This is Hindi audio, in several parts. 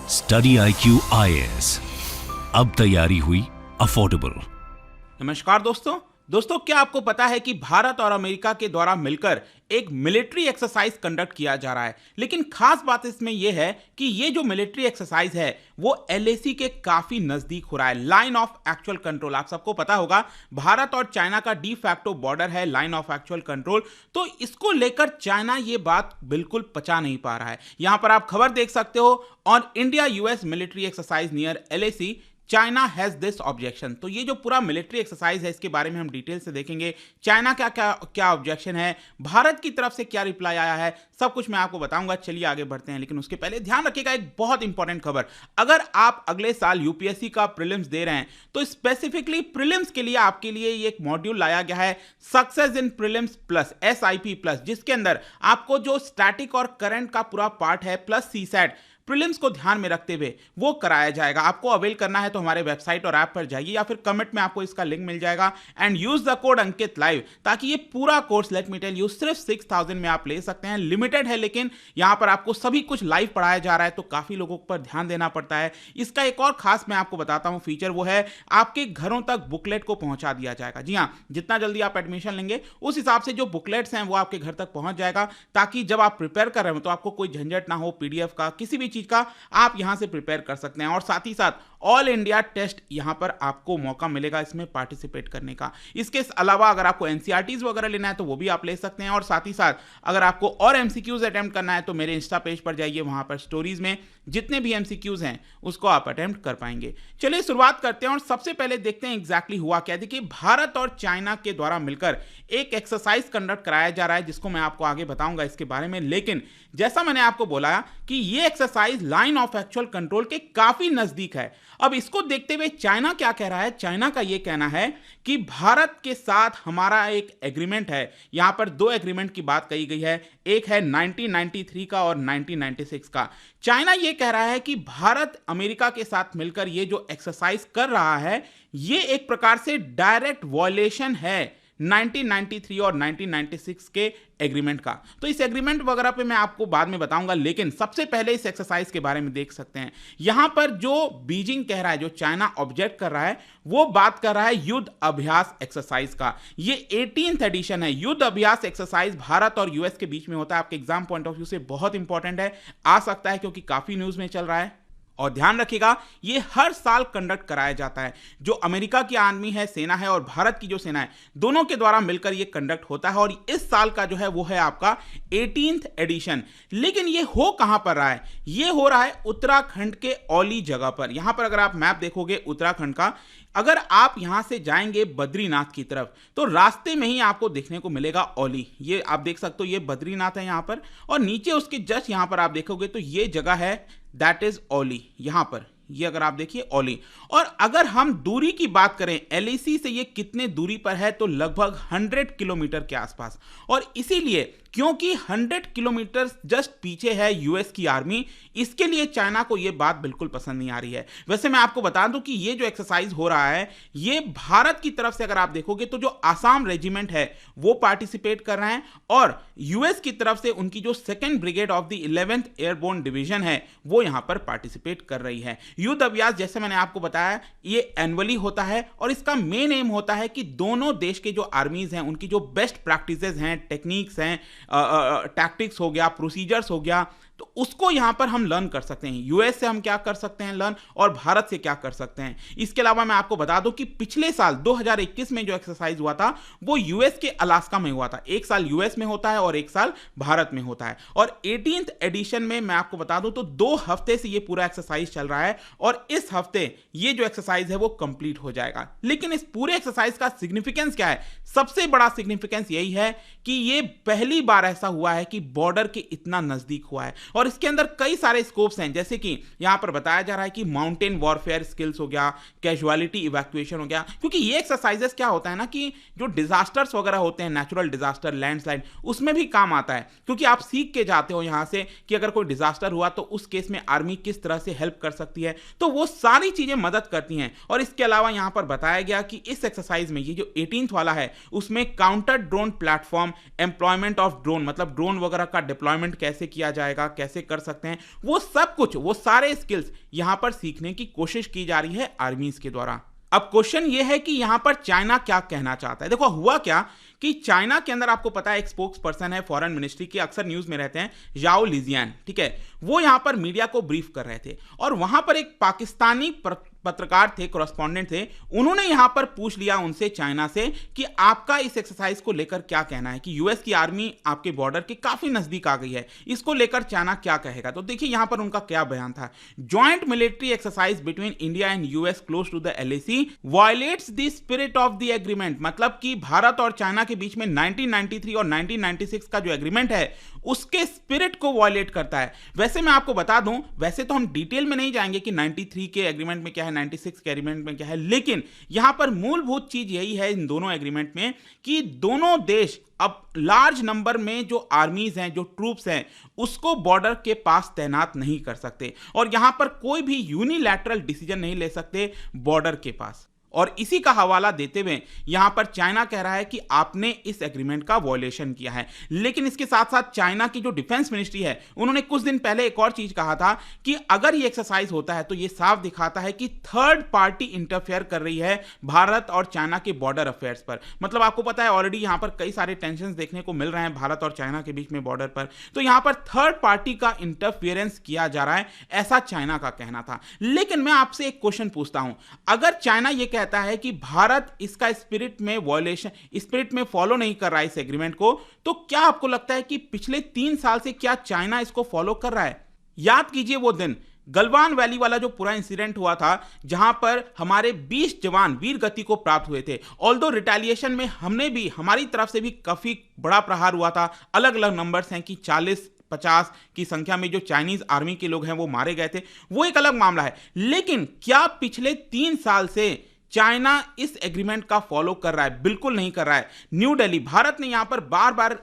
स्टडी IQ IAS, अब तैयारी हुई अफोर्डेबल। नमस्कार दोस्तों, क्या आपको पता है कि भारत और अमेरिका के द्वारा मिलकर एक मिलिट्री एक्सरसाइज कंडक्ट किया जा रहा है। लेकिन खास बात इसमें यह है कि ये जो मिलिट्री एक्सरसाइज है वो LAC के काफी नजदीक हो रहा है, लाइन ऑफ एक्चुअल कंट्रोल। आप सबको पता होगा भारत और चाइना का डी फैक्टो बॉर्डर है लाइन ऑफ एक्चुअल कंट्रोल। तो इसको लेकर चाइना ये बात बिल्कुल पचा नहीं पा रहा है। यहां पर आप खबर देख सकते हो, on India US military exercise near LAC China has this objection. तो ये जो पूरा मिलिट्री एक्सरसाइज है इसके बारे में हम डिटेल से देखेंगे। चाइना का क्या ऑब्जेक्शन है, भारत की तरफ से क्या रिप्लाई आया है, सब कुछ मैं आपको बताऊंगा। चलिए आगे बढ़ते हैं, लेकिन उसके पहले ध्यान रखिएगा एक बहुत इंपॉर्टेंट खबर। अगर आप अगले साल UPSC का प्रीलिम्स दे रहे हैं तो स्पेसिफिकली प्रीलिम्स के लिए आपके लिए ये एक मॉड्यूल लाया गया है, success in prelims plus SIP plus, जिसके अंदर आपको जो स्टैटिक और करंट का पूरा पार्ट है प्लस CSAT प्रीलिम्स को ध्यान में रखते हुए वो कराया जाएगा। आपको अवेल करना है तो हमारे वेबसाइट और ऐप पर जाइए या फिर कमेंट में आपको इसका लिंक मिल जाएगा and use the code Ankit live, ताकि ये पूरा course let me tell you सिर्फ 6000 में आप ले सकते हैं। लिमिटेड है, लेकिन यहां पर आपको सभी कुछ लाइव पढ़ाया जा रहा है तो काफी लोगों पर ध्यान देना पड़ता है। इसका एक और खास मैं आपको बताता हूं फीचर, वो है आपके घरों तक बुकलेट को पहुंचा दिया जाएगा। जी हाँ, जितना जल्दी आप एडमिशन लेंगे उस हिसाब से जो बुकलेट्स हैं वो आपके घर तक पहुंच जाएगा, ताकि जब आप प्रिपेयर कर रहे हो तो आपको कोई झंझट ना हो। PDF का किसी भी चीज का आप यहां से प्रिपेयर कर सकते हैं और साथ ही साथ ऑल इंडिया टेस्ट यहां पर आपको मौका मिलेगा इसमें पार्टिसिपेट करने का। इसके अलावा अगर आपको NCERTs वगैरह लेना है तो वो भी आप ले सकते हैं, और साथ ही साथ अगर आपको और MCQs अटेम्प्ट करना है तो मेरे इंस्टा पेज पर जाइए, वहां पर स्टोरीज में जितने भी MCQs हैं उसको आप अटेम्प्ट कर पाएंगे। चलिए शुरुआत करते हैं और सबसे पहले देखते हैं एग्जैक्टली हुआ क्या। देखिए, भारत और चाइना के द्वारा मिलकर एक एक्सरसाइज कंडक्ट कराया जा रहा है जिसको मैं आपको आगे बताऊंगा इसके बारे में। लेकिन जैसा मैंने आपको बोला कि ये exercise line of actual control के काफी नजदीक है। अब इसको देखते हुए चाइना क्या कह रहा है, चाइना का ये कहना है कि भारत के साथ हमारा एक एग्रीमेंट है। यहां पर दो एग्रीमेंट की बात कही गई है, एक है 1993 का और 1996 का। चाइना ये कह रहा है कि भारत अमेरिका के साथ मिलकर ये जो एक्सरसाइज कर रहा है ये एक प्रकार से डायरेक्ट वॉयलेशन है 1993 और 1996 के एग्रीमेंट का। तो इस एग्रीमेंट वगैरह पे मैं आपको बाद में बताऊंगा, लेकिन सबसे पहले इस एक्सरसाइज के बारे में देख सकते हैं। यहां पर जो बीजिंग कह रहा है, जो चाइना ऑब्जेक्ट कर रहा है, वो बात कर रहा है युद्ध अभ्यास एक्सरसाइज का। ये 18th एडिशन है। युद्ध अभ्यास एक्सरसाइज भारत और US के बीच में होता है। आपके एग्जाम पॉइंट ऑफ व्यू से बहुत इंपॉर्टेंट है, आ सकता है क्योंकि काफी न्यूज में चल रहा है। और ध्यान रखिएगा ये हर साल कंडक्ट कराया जाता है। जो अमेरिका की आर्मी है, सेना है, और भारत की जो सेना है, दोनों के द्वारा मिलकर ये कंडक्ट होता है। और इस साल का जो है वो है आपका 18th एडिशन। लेकिन ये हो कहां पर रहा है, ये हो रहा है उत्तराखंड के औली जगह पर। यहां पर अगर आप मैप देखोगे उत्तराखंड का, अगर आप यहां से जाएंगे बद्रीनाथ की तरफ तो रास्ते में ही आपको देखने को मिलेगा औली। ये आप देख सकते हो, ये बद्रीनाथ है यहां पर, और नीचे उसके जस्ट यहां पर आप देखोगे तो ये जगह है, दैट इज औली। यहां पर ये अगर आप देखिए औली। और अगर हम दूरी की बात करें LAC से ये कितने दूरी पर है, तो लगभग 100 किलोमीटर के आसपास। और इसीलिए क्योंकि 100 किलोमीटर जस्ट पीछे है US की आर्मी, इसके लिए चाइना को यह बात बिल्कुल पसंद नहीं आ रही है। वैसे मैं आपको बता दूं कि ये जो एक्सरसाइज हो रहा है ये भारत की तरफ से अगर आप देखोगे तो जो आसाम रेजिमेंट है वो पार्टिसिपेट कर रहे हैं, और US की तरफ से उनकी जो 2nd brigade of the 11th airborne division है वो यहां पर पार्टिसिपेट कर रही है। युद्ध अभ्यास जैसे मैंने आपको बताया ये एनुअली होता है, और इसका मेन एम होता है कि दोनों देश के जो आर्मीज हैं उनकी जो बेस्ट प्रैक्टिसेस हैं, टेक्निक्स हैं, टैक्टिक्स हो गया, प्रोसीजर्स हो गया, तो उसको यहां पर हम लर्न कर सकते हैं। US से हम क्या कर सकते हैं लर्न, और भारत से क्या कर सकते हैं। इसके अलावा मैं आपको बता दूं कि पिछले साल 2021 में जो एक्सरसाइज हुआ था वो US के अलास्का में हुआ था। एक साल US में होता है और एक साल भारत में होता है। और 18th एडिशन में मैं आपको बता दूं तो 2 हफ्ते से ये पूरा एक्सरसाइज चल रहा है, और इस हफ्ते ये जो एक्सरसाइज है वो कंप्लीट हो जाएगा। लेकिन इस पूरे एक्सरसाइज का सिग्निफिकेंस क्या है, सबसे बड़ा सिग्निफिकेंस यही है कि ये पहली बार ऐसा हुआ है कि बॉर्डर के इतना नजदीक हुआ है, और इसके अंदर कई सारे स्कोप्स हैं। जैसे कि यहां पर बताया जा रहा है कि माउंटेन वॉरफेयर स्किल्स हो गया, कैजुअलिटी इवैक्यूएशन हो गया, क्योंकि ये एक्सरसाइजेस क्या होता है ना कि जो डिजास्टर्स वगैरह होते हैं, नेचुरल डिजास्टर, लैंडस्लाइड, उसमें भी काम आता है, क्योंकि आप सीख के जाते हो यहां से कि अगर कोई डिजास्टर हुआ तो उस केस में आर्मी किस तरह से हेल्प कर सकती है। तो वो सारी चीजें मदद करती हैं। और इसके अलावा यहां पर बताया गया कि इस एक्सरसाइज में ये जो 18th वाला है उसमें counter drone platform, employment of drone, मतलब ड्रोन वगैरह का डिप्लॉयमेंट कैसे किया जाएगा, कैसे कर सकते हैं, वो सब कुछ, वो सारे स्किल्स यहां पर सीखने की कोशिश की जा रही है आर्मीज के द्वारा। अब क्वेश्चन ये है कि यहां पर चाइना क्या कहना चाहता है। देखो हुआ क्या कि चाइना के अंदर आपको पता है एक स्पोक्स पर्सन है फॉरेन मिनिस्ट्री के, अक्सर न्यूज में रहते हैं, याओ लिजियान, ठीक है। वो यहां पर मीडिया को ब्रीफ कर रहे थे और वहां पर एक पाकिस्तानी पत्रकार थे, कॉरेस्पॉन्डेंट थे, उन्होंने यहां पर पूछ लिया उनसे, चाइना से, कि आपका इस एक्सरसाइज को लेकर क्या कहना है कि यूएस की आर्मी आपके बॉर्डर के काफी नजदीक आ गई है, इसको लेकर चाइना क्या कहेगा। तो देखिए यहां पर उनका क्या बयान था। Joint military exercise between India and US close to the LAC violates the spirit of the agreement. मतलब कि भारत और चाइना के बीच में 1993 और 1996 का जो एग्रीमेंट है उसके स्पिरिट को वायलेट करता है। वैसे मैं आपको बता दूं, वैसे तो हम डिटेल में नहीं जाएंगे कि 93 के एग्रीमेंट में क्या है, 96 के एग्रीमेंट में क्या है, लेकिन यहां पर मूलभूत चीज यही है इन दोनों एग्रीमेंट में कि दोनों देश अब लार्ज नंबर में जो आर्मीज हैं, जो ट्रूप्स हैं, उसको बॉर्डर के पास तैनात नहीं कर सकते और यहां पर कोई भी यूनिलैटरल डिसीजन नहीं ले सकते बॉर्डर के पास। और इसी का हवाला देते हुए यहां पर चाइना कह रहा है कि आपने इस एग्रीमेंट का वॉयलेशन किया है। लेकिन इसके साथ साथ चाइना की जो डिफेंस मिनिस्ट्री है, उन्होंने कुछ दिन पहले एक और चीज कहा था कि अगर ये एक्सरसाइज होता है तो ये साफ दिखाता है कि थर्ड पार्टी इंटरफेयर कर रही है भारत और चाइना के बॉर्डर अफेयर्स पर। मतलब आपको पता है ऑलरेडी यहां पर कई सारे टेंशन देखने को मिल रहे हैं भारत और चाइना के बीच में बॉर्डर पर, तो यहां पर थर्ड पार्टी का इंटरफेरेंस किया जा रहा है, ऐसा चाइना का कहना था। लेकिन मैं आपसे एक क्वेश्चन पूछता हूं, अगर चाइना ये कहता है कि भारत इसका स्पिरिट में वॉयलेशन, स्पिरिट में फॉलो नहीं कर रहा है इस एग्रीमेंट को, तो क्या आपको लगता है कि पिछले 3 साल से क्या चाइना इसको फॉलो कर रहा है? याद कीजिए वो दिन गलवान वैली वाला जो पूरा इंसिडेंट हुआ था, जहां पर हमारे 20 जवान वीर गति को प्राप्त हुए थे। ऑल्दो रिटेलिएशन में हमने भी, हमारी तरफ से भी काफी बड़ा प्रहार हुआ था। अलग अलग नंबर्स हैं कि 40-50 की संख्या में जो चाइनीज आर्मी के लोग हैं वो मारे गए थे, वो एक अलग मामला है। लेकिन क्या पिछले 3 साल से चाइना इस एग्रीमेंट का फॉलो कर रहा है? बिल्कुल नहीं कर रहा है। न्यू दिल्ली, भारत ने यहां पर बार बार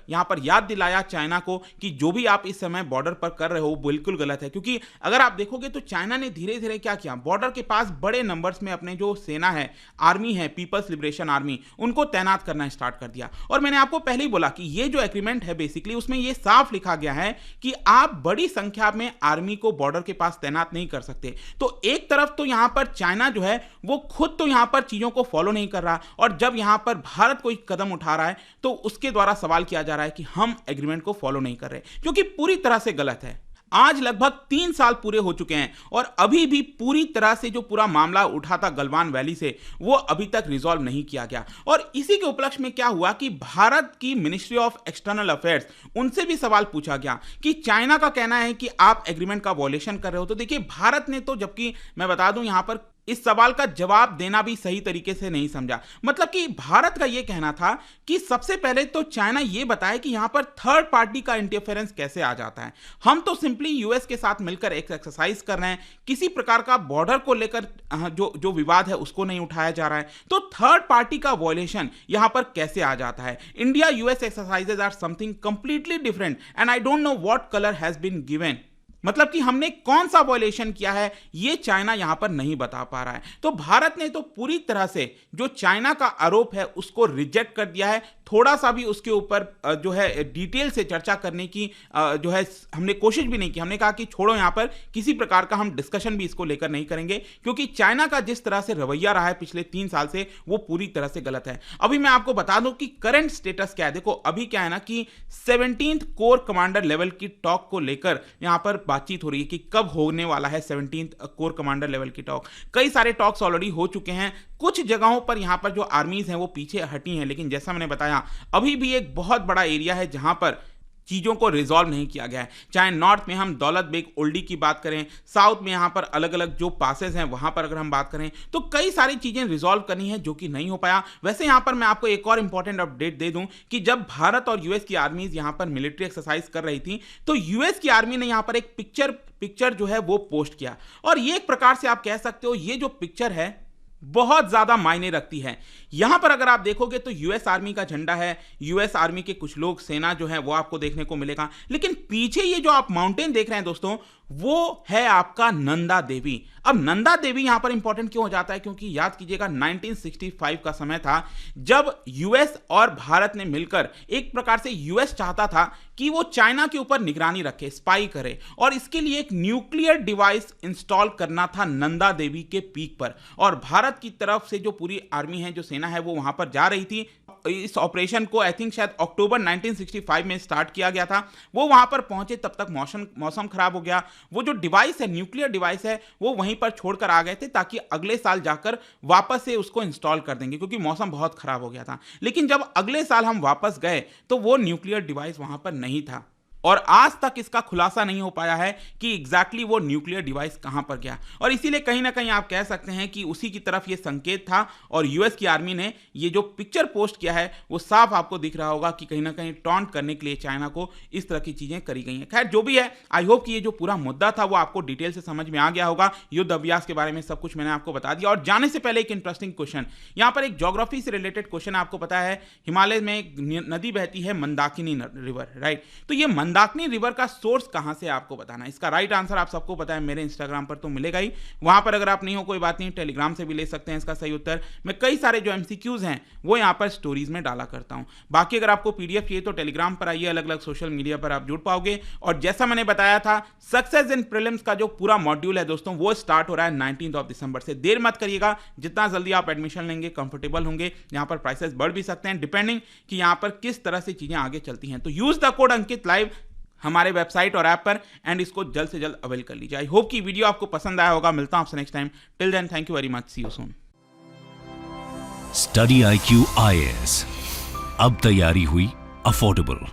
यहां पर याद दिलाया चाइना को कि जो भी आप इस समय बॉर्डर पर कर रहे हो बिल्कुल गलत है। क्योंकि अगर आप देखोगे तो चाइना ने धीरे धीरे क्या किया, बॉर्डर के पास बड़े नंबर्स में अपने जो सेना है, आर्मी है, पीपल्स लिबरेशन आर्मी, उनको तैनात करना स्टार्ट कर दिया। और मैंने आपको पहले ही बोला कि ये जो एग्रीमेंट है बेसिकली उसमें यह साफ लिखा गया है कि आप बड़ी संख्या में आर्मी को बॉर्डर के पास तैनात नहीं कर सकते। तो एक तरफ तो यहां पर चाइना जो है वो खुद तो यहां पर चीजों को फॉलो नहीं कर रहा, और जब यहां पर भारत कोई कदम उठा रहा है तो उसके द्वारा सवाल किया जा रहा है कि हम एग्रीमेंट को फॉलो नहीं कर रहे, जो कि पूरी तरह से गलत है। आज लगभग 3 साल पूरे हो चुके हैं और अभी भी पूरी तरह से जो पूरा मामला उठा था गलवान वैली से, वो अभी तक रिजॉल्व नहीं किया गया। और इसी के उपलक्ष्य में क्या हुआ कि भारत की मिनिस्ट्री ऑफ एक्सटर्नल अफेयर्स, उनसे भी सवाल पूछा गया कि चाइना का कहना है कि आप एग्रीमेंट का वॉयलेशन कर रहे हो। तो देखिए भारत ने तो, जबकि मैं बता दूं यहां पर इस सवाल का जवाब देना भी सही तरीके से नहीं समझा। मतलब कि भारत का यह कहना था कि सबसे पहले तो चाइना यह बताए कि यहां पर थर्ड पार्टी का इंटरफेरेंस कैसे आ जाता है। हम तो सिंपली यूएस के साथ मिलकर एक एक्सरसाइज कर रहे हैं, किसी प्रकार का बॉर्डर को लेकर जो विवाद है उसको नहीं उठाया जा रहा है, तो थर्ड पार्टी का वॉयलेशन यहां पर कैसे आ जाता है? India US exercises are something completely different and I don't know what colour has been given. मतलब कि हमने कौन सा वॉयलेशन किया है ये चाइना यहां पर नहीं बता पा रहा है। तो भारत ने तो पूरी तरह से जो चाइना का आरोप है उसको रिजेक्ट कर दिया है। थोड़ा सा भी उसके ऊपर जो है डिटेल से चर्चा करने की जो है हमने कोशिश भी नहीं की। हमने कहा कि छोड़ो, यहां पर किसी प्रकार का हम डिस्कशन भी इसको लेकर नहीं करेंगे, क्योंकि चाइना का जिस तरह से रवैया रहा है पिछले 3 साल से वो पूरी तरह से गलत है। अभी मैं आपको बता दूं कि करंट स्टेटस क्या है। देखो अभी क्या है ना कि 17th कोर कमांडर लेवल की टॉक को लेकर यहां पर बातचीत हो रही है कि कब होने वाला है 17th कोर कमांडर लेवल की टॉक। कई सारे टॉक्स ऑलरेडी हो चुके हैं। कुछ जगहों पर यहां पर जो आर्मीज हैं वो पीछे हटी हैं, लेकिन जैसा मैंने बताया अभी भी एक बहुत बड़ा एरिया है जहां पर चीजों को रिजॉल्व नहीं किया गया है। चाहे नॉर्थ में हम दौलत बेग ओल्डी की बात करें, साउथ में यहां पर अलग अलग जो पासेस हैं वहां पर अगर हम बात करें तो कई सारी चीजें रिजॉल्व करनी है जो कि नहीं हो पाया। वैसे यहां पर मैं आपको एक और इंपॉर्टेंट अपडेट दे दूं कि जब भारत और यूएस की आर्मीज यहां पर मिलिट्री एक्सरसाइज कर रही थी तो यूएस की आर्मी ने यहां पर एक पिक्चर जो है वो पोस्ट किया, और ये एक प्रकार से आप कह सकते हो ये जो पिक्चर है बहुत ज्यादा मायने रखती है। यहां पर अगर आप देखोगे तो यूएस आर्मी का झंडा है, यूएस आर्मी के कुछ लोग, सेना जो है वो आपको देखने को मिलेगा, लेकिन पीछे ये जो आप माउंटेन देख रहे हैं दोस्तों वो है आपका नंदा देवी। अब नंदा देवी यहां पर इंपॉर्टेंट क्यों हो जाता है? क्योंकि याद कीजिएगा 1965 का समय था जब यूएस और भारत ने मिलकर, एक प्रकार से यूएस चाहता था कि वो चाइना के ऊपर निगरानी रखे, स्पाई करे, और इसके लिए एक न्यूक्लियर डिवाइस इंस्टॉल करना था नंदा देवी के पीक पर। और भारत की तरफ से जो पूरी आर्मी है, जो सेना है, वो वहां पर जा रही थी। इस ऑपरेशन को आई थिंक शायद अक्टूबर 1965 में स्टार्ट किया गया था। वो वहां पर पहुंचे तब तक मौसम खराब हो गया। वो जो डिवाइस है, न्यूक्लियर डिवाइस है, वो वहीं पर छोड़कर आ गए थे ताकि अगले साल जाकर वापस से उसको इंस्टॉल कर देंगे, क्योंकि मौसम बहुत खराब हो गया था। लेकिन जब अगले साल हम वापस गए तो वो न्यूक्लियर डिवाइस वहां पर नहीं था, और आज तक इसका खुलासा नहीं हो पाया है कि एग्जैक्टली वो न्यूक्लियर डिवाइस कहां पर गया। और इसीलिए कहीं ना कहीं आप कह सकते हैं कि उसी की तरफ ये संकेत था, और यूएस की आर्मी ने ये जो पिक्चर पोस्ट किया है वो साफ आपको दिख रहा होगा कि कहीं ना कहीं टॉन्ट करने के लिए चाइना को इस तरह की चीजें करी गई हैं। खैर, जो भी है, आई होप कि ये जो पूरा मुद्दा था वो आपको डिटेल से समझ में आ गया होगा। युद्ध अभ्यास के बारे में सब कुछ मैंने आपको बता दिया। और जाने से पहले एक इंटरेस्टिंग क्वेश्चन, यहाँ पर एक ज्योग्राफी से रिलेटेड क्वेश्चन। आपको पता है हिमालय में एक नदी बहती है, मंदाकिनी रिवर, राइट? तो ये मंदाकिनी रिवर का सोर्स कहां से, आपको बताना है। इसका राइट आंसर आप सबको पता है, मेरे इंस्टाग्राम पर तो मिलेगा ही। वहां पर अगर आप नहीं हो, कोई बात नहीं, टेलीग्राम से भी ले सकते हैं इसका सही उत्तर। मैं कई सारे जो एमसीक्यूज हैं वो यहां पर स्टोरीज में डाला करता हूं। बाकी अगर आपको पीडीएफ चाहिए तो टेलीग्राम पर आइए, अलग अलग सोशल मीडिया पर आप जुड़ पाओगे। और जैसा मैंने बताया था, सक्सेस इन प्रीलिम्स का जो पूरा मॉड्यूल है दोस्तों, वो स्टार्ट हो रहा है 19 दिसंबर से। देर मत करिएगा, जितना जल्दी आप एडमिशन लेंगे, कंफर्टेबल होंगे। यहां पर प्राइसेस बढ़ भी सकते हैं डिपेंडिंग कि यहां पर किस तरह से चीजें आगे चलती हैं। तो use the code Ankit live हमारे वेबसाइट और ऐप पर, एंड इसको जल्द से जल्द अवेल कर लीजिए। आई होप कि वीडियो आपको पसंद आया होगा। मिलता हूं आपसे next time. Till then, thank you very much, see you soon. Study IQ IAS, अब तैयारी हुई अफोर्डेबल।